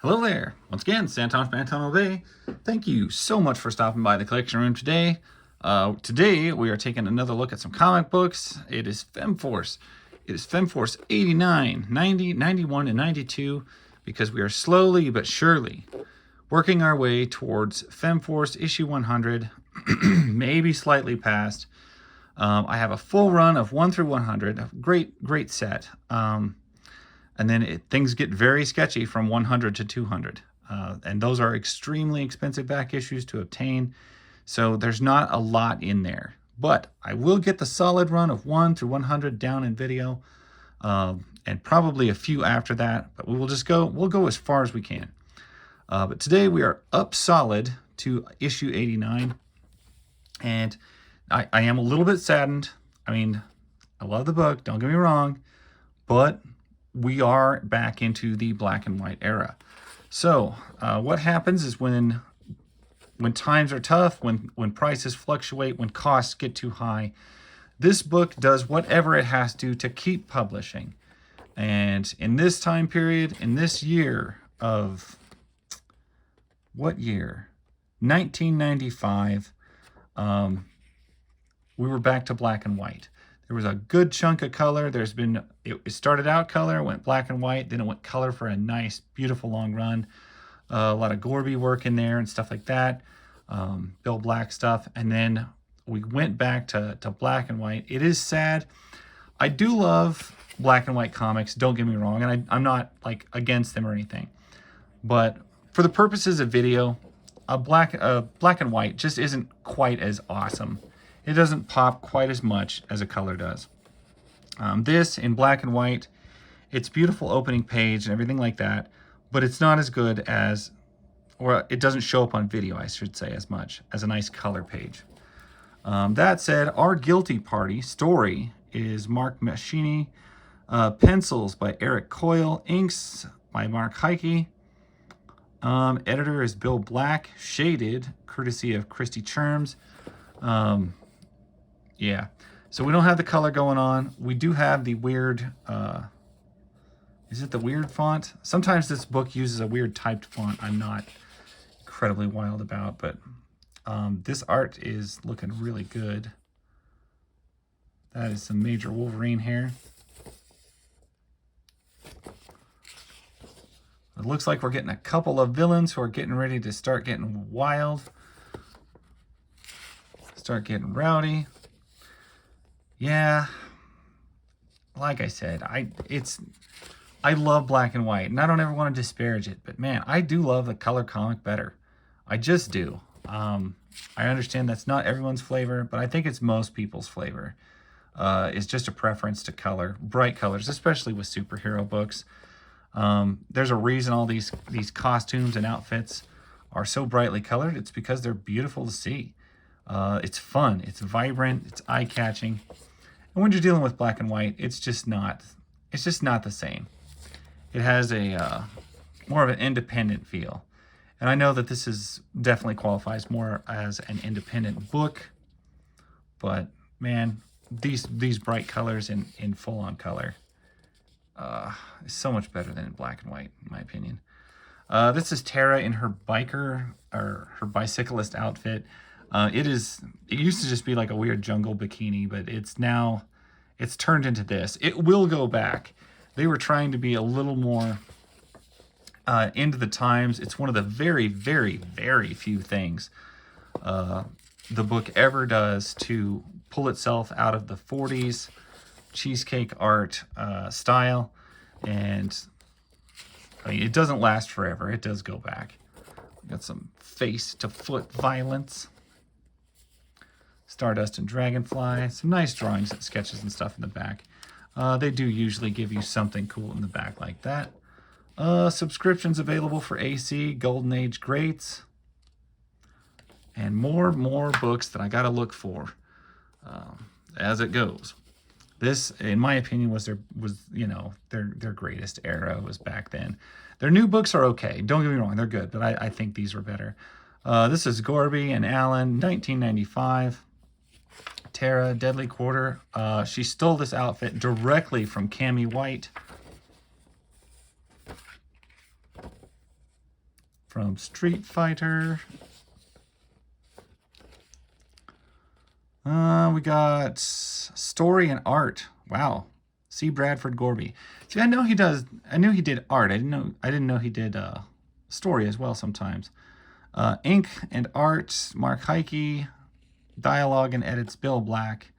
Hello there. Once again, Santon from Anton Bay. Thank you so much for stopping by the collection room today. Today, we are taking another look at some comic books. It is Femforce. It is Femforce 89, 90, 91, and 92, because we are slowly but surely working our way towards Femforce issue 100, maybe slightly past. I have a full run of 1 through 100, a great set. And then things get very sketchy from 100 to 200. And those are extremely expensive back issues to obtain. So there's not a lot in there. But I will get the solid run of 1 through 100 down in video. And probably a few after that. But we'll go as far as we can. But today we are up solid to issue 89. And I am a little bit saddened. I mean, I love the book, don't get me wrong. But we are back into the black and white era. So what happens is when times are tough, when prices fluctuate, when costs get too high, this book does whatever it has to keep publishing. And in this time period, in this year of, what year? 1995, we were back to black and white. There was a good chunk of color. It started out color, went black and white, then it went color for a nice, beautiful long run. A lot of Gorby work in there and stuff like that. Bill Black stuff. And then we went back to black and white. It is sad. I do love black and white comics, don't get me wrong. And I'm not like against them or anything. But for the purposes of video, black and white just isn't quite as awesome. It doesn't pop quite as much as a color does. This, in black and white, it's beautiful opening page and everything like that, but it's not as good as, or it doesn't show up on video, I should say, as much as a nice color page. That said, our Guilty Party story is Mark Machini, pencils by Eric Coyle, inks by Mark Heike. Editor is Bill Black, shaded courtesy of Christy Cherms. Yeah, so we don't have the color going on. We do have the weird, is it the weird font? Sometimes this book uses a weird typed font I'm not incredibly wild about, but this art is looking really good. That is some major Wolverine here. It looks like we're getting a couple of villains who are getting ready to start getting wild. Start getting rowdy. Yeah, like I said, I love black and white, and I don't ever want to disparage it, but man, I do love the color comic better. I just do. I understand that's not everyone's flavor, but I think it's most people's flavor. It's just a preference to color, bright colors, especially with superhero books. There's a reason all these costumes and outfits are so brightly colored. It's because they're beautiful to see. It's fun, it's vibrant, it's eye-catching. And when you're dealing with black and white, it's just not the same. It has a more of an independent feel. And I know that this is definitely qualifies more as an independent book, but man, these bright colors in full-on color is so much better than in black and white, in my opinion. This is Tara in her biker or her bicyclist outfit. It used to just be like a weird jungle bikini, but it's turned into this. It will go back. They were trying to be a little more into the times. It's one of the very, very, very few things the book ever does to pull itself out of the 40s cheesecake art style. And I mean, it doesn't last forever. It does go back. Got some face to foot violence. Stardust and Dragonfly. Some nice drawings and sketches and stuff in the back. They do usually give you something cool in the back like that. Subscriptions available for AC, Golden Age Greats. And more books that I got to look for as it goes. This, in my opinion, was their greatest era was back then. Their new books are okay. Don't get me wrong, they're good, but I think these were better. This is Gorby and Allen, 1995. Tara, Deadly Quarter. She stole this outfit directly from Cammie White. from Street Fighter. We got story and art. Wow. C. Bradford Gorby. See, I knew he did art. I didn't know he did story as well sometimes. Ink and art, Mark Heike. Dialogue and edits, Bill Black.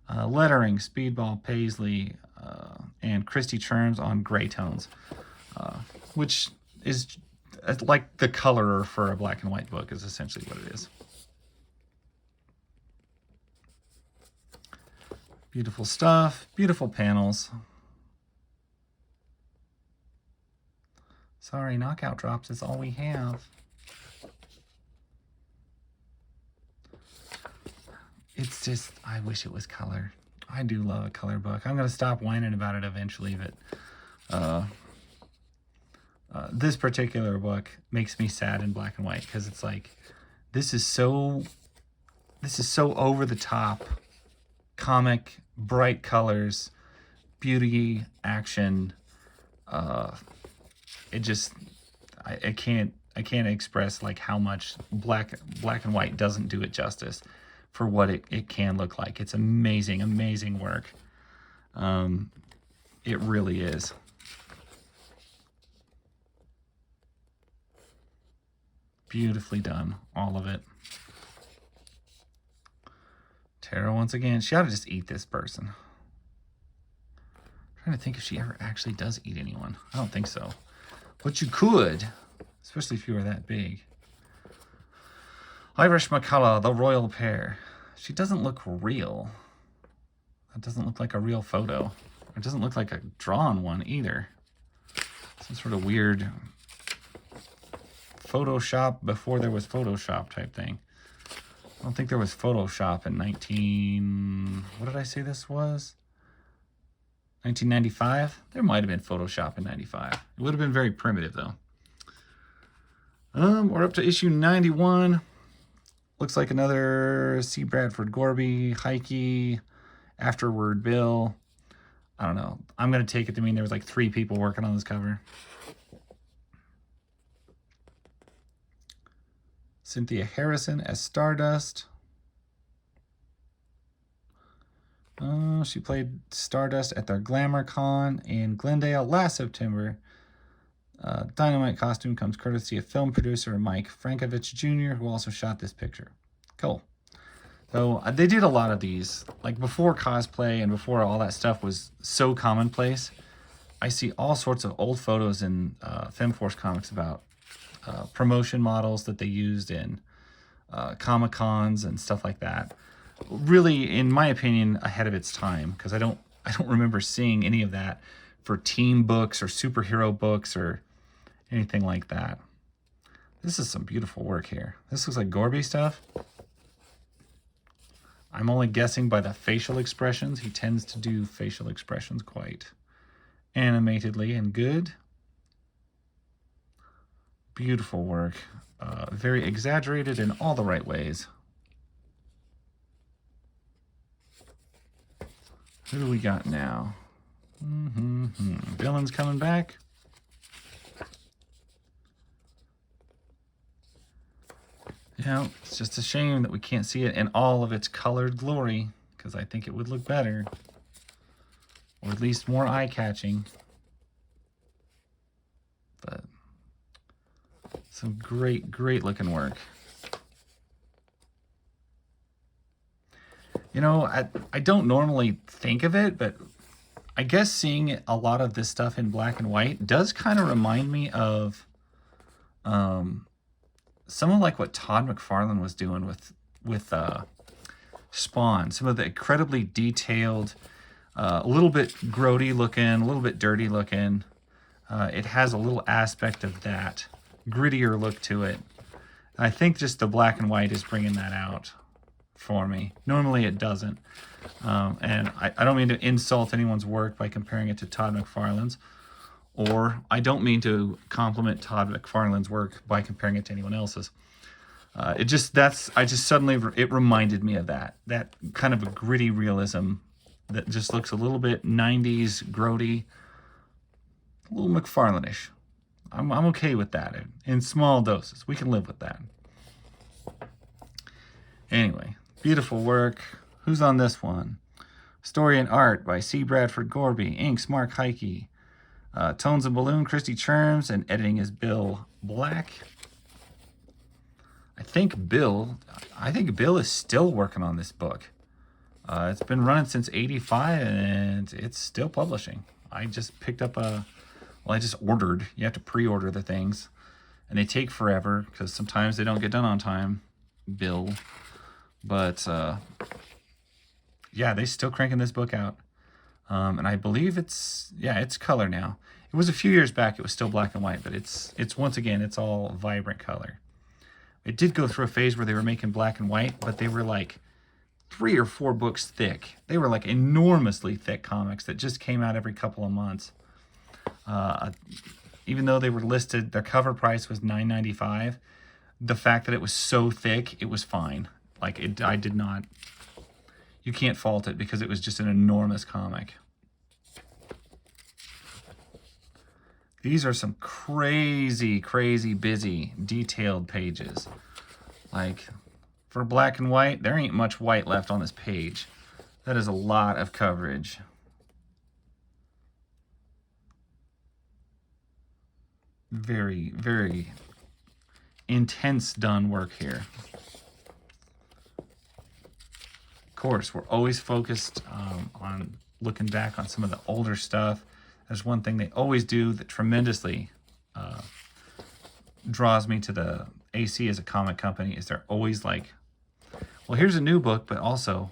Lettering, Speedball Paisley, and Christy Cherns on gray tones, which is like the colorer for a black and white book is essentially what it is. Beautiful stuff, beautiful panels. Sorry, knockout drops is all we have. It's just, I wish it was color. I do love a color book. I'm going to stop whining about it eventually, but this particular book makes me sad in black and white because it's like, this is so over the top, comic, bright colors, beauty, action. It just, I can't express like how much black and white doesn't do it justice for what it can look like. It's amazing, amazing work. It really is. Beautifully done, all of it. Tara once again. She ought to just eat this person. I'm trying to think if she ever actually does eat anyone. I don't think so. But you could, especially if you were that big. Irish McCullough, the royal pair. She doesn't look real. That doesn't look like a real photo. It doesn't look like a drawn one either. Some sort of weird Photoshop before there was Photoshop type thing. I don't think there was Photoshop in what did I say this was? 1995? There might have been Photoshop in 95. It would have been very primitive though. We're up to issue 91. Looks like another C. Bradford Gorby, Heike, Afterward Bill. I don't know. I'm going to take it to mean there was like 3 people working on this cover. Cynthia Harrison as Stardust. She played Stardust at their Glamour Con in Glendale last September. Dynamite costume comes courtesy of film producer Mike Frankovich Jr., who also shot this picture. Cool. So they did a lot of these. Like before cosplay and before all that stuff was so commonplace, I see all sorts of old photos in Femforce comics about promotion models that they used in Comic-Cons and stuff like that. Really, in my opinion, ahead of its time, because I don't remember seeing any of that for team books or superhero books or anything like that. This is some beautiful work here. This looks like Gorby stuff. I'm only guessing by the facial expressions. He tends to do facial expressions quite animatedly and good. Beautiful work. Very exaggerated in all the right ways. Who do we got now? Villain's coming back. You know, it's just a shame that we can't see it in all of its colored glory, because I think it would look better. Or at least more eye-catching. But some great, great looking work. You know, I don't normally think of it, but I guess seeing a lot of this stuff in black and white does kind of remind me of some of like what Todd McFarlane was doing with Spawn. Some of the incredibly detailed, a little bit grody looking, a little bit dirty looking. It has a little aspect of that grittier look to it. I think just the black and white is bringing that out for me. Normally it doesn't. And I don't mean to insult anyone's work by comparing it to Todd McFarlane's, or I don't mean to compliment Todd McFarlane's work by comparing it to anyone else's. It reminded me of that kind of a gritty realism that just looks a little bit 90s grody, a little McFarlane-ish. I'm okay with that in small doses. We can live with that. Anyway, beautiful work. Who's on this one? Story and art by C. Bradford Gorby. Inks, Mark Heike. Tones and balloon, Christy Cherms, and editing is Bill Black. I think Bill is still working on this book. It's been running since '85, and it's still publishing. I just picked up I just ordered. You have to pre-order the things, and they take forever because sometimes they don't get done on time, Bill. But yeah, they're still cranking this book out. And I believe it's color now. It was a few years back, it was still black and white, but it's once again, it's all vibrant color. It did go through a phase where they were making black and white, but they were like 3 or 4 books thick. They were like enormously thick comics that just came out every couple of months. Even though they were listed, their cover price was $9.95. The fact that it was so thick, it was fine. Like you can't fault it because it was just an enormous comic. These are some crazy, crazy busy, detailed pages. Like, for black and white, there ain't much white left on this page. That is a lot of coverage. Very, very intense done work here. Of course, we're always focused on looking back on some of the older stuff. There's one thing they always do that tremendously draws me to the AC as a comic company is they're always like, well, here's a new book, but also,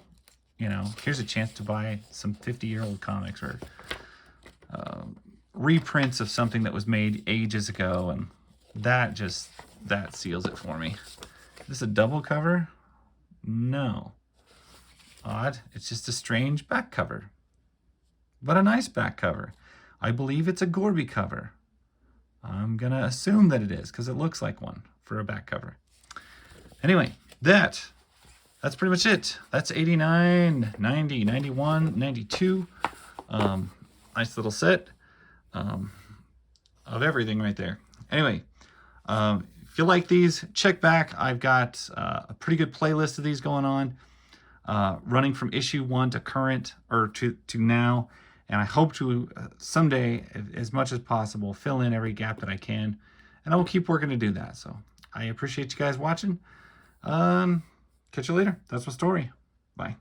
you know, here's a chance to buy some 50-year-old comics or reprints of something that was made ages ago, and that seals it for me. Is this a double cover? No. Odd. It's just a strange back cover, but a nice back cover. I believe it's a Gorby cover. I'm going to assume that it is because it looks like one for a back cover. Anyway, that's pretty much it. That's 89, 90, 91, 92. Nice little set of everything right there. Anyway, if you like these, check back. I've got a pretty good playlist of these going on, running from issue 1 to current, or to now. And I hope to someday, as much as possible, fill in every gap that I can. And I will keep working to do that. So I appreciate you guys watching. Catch you later. That's my story. Bye.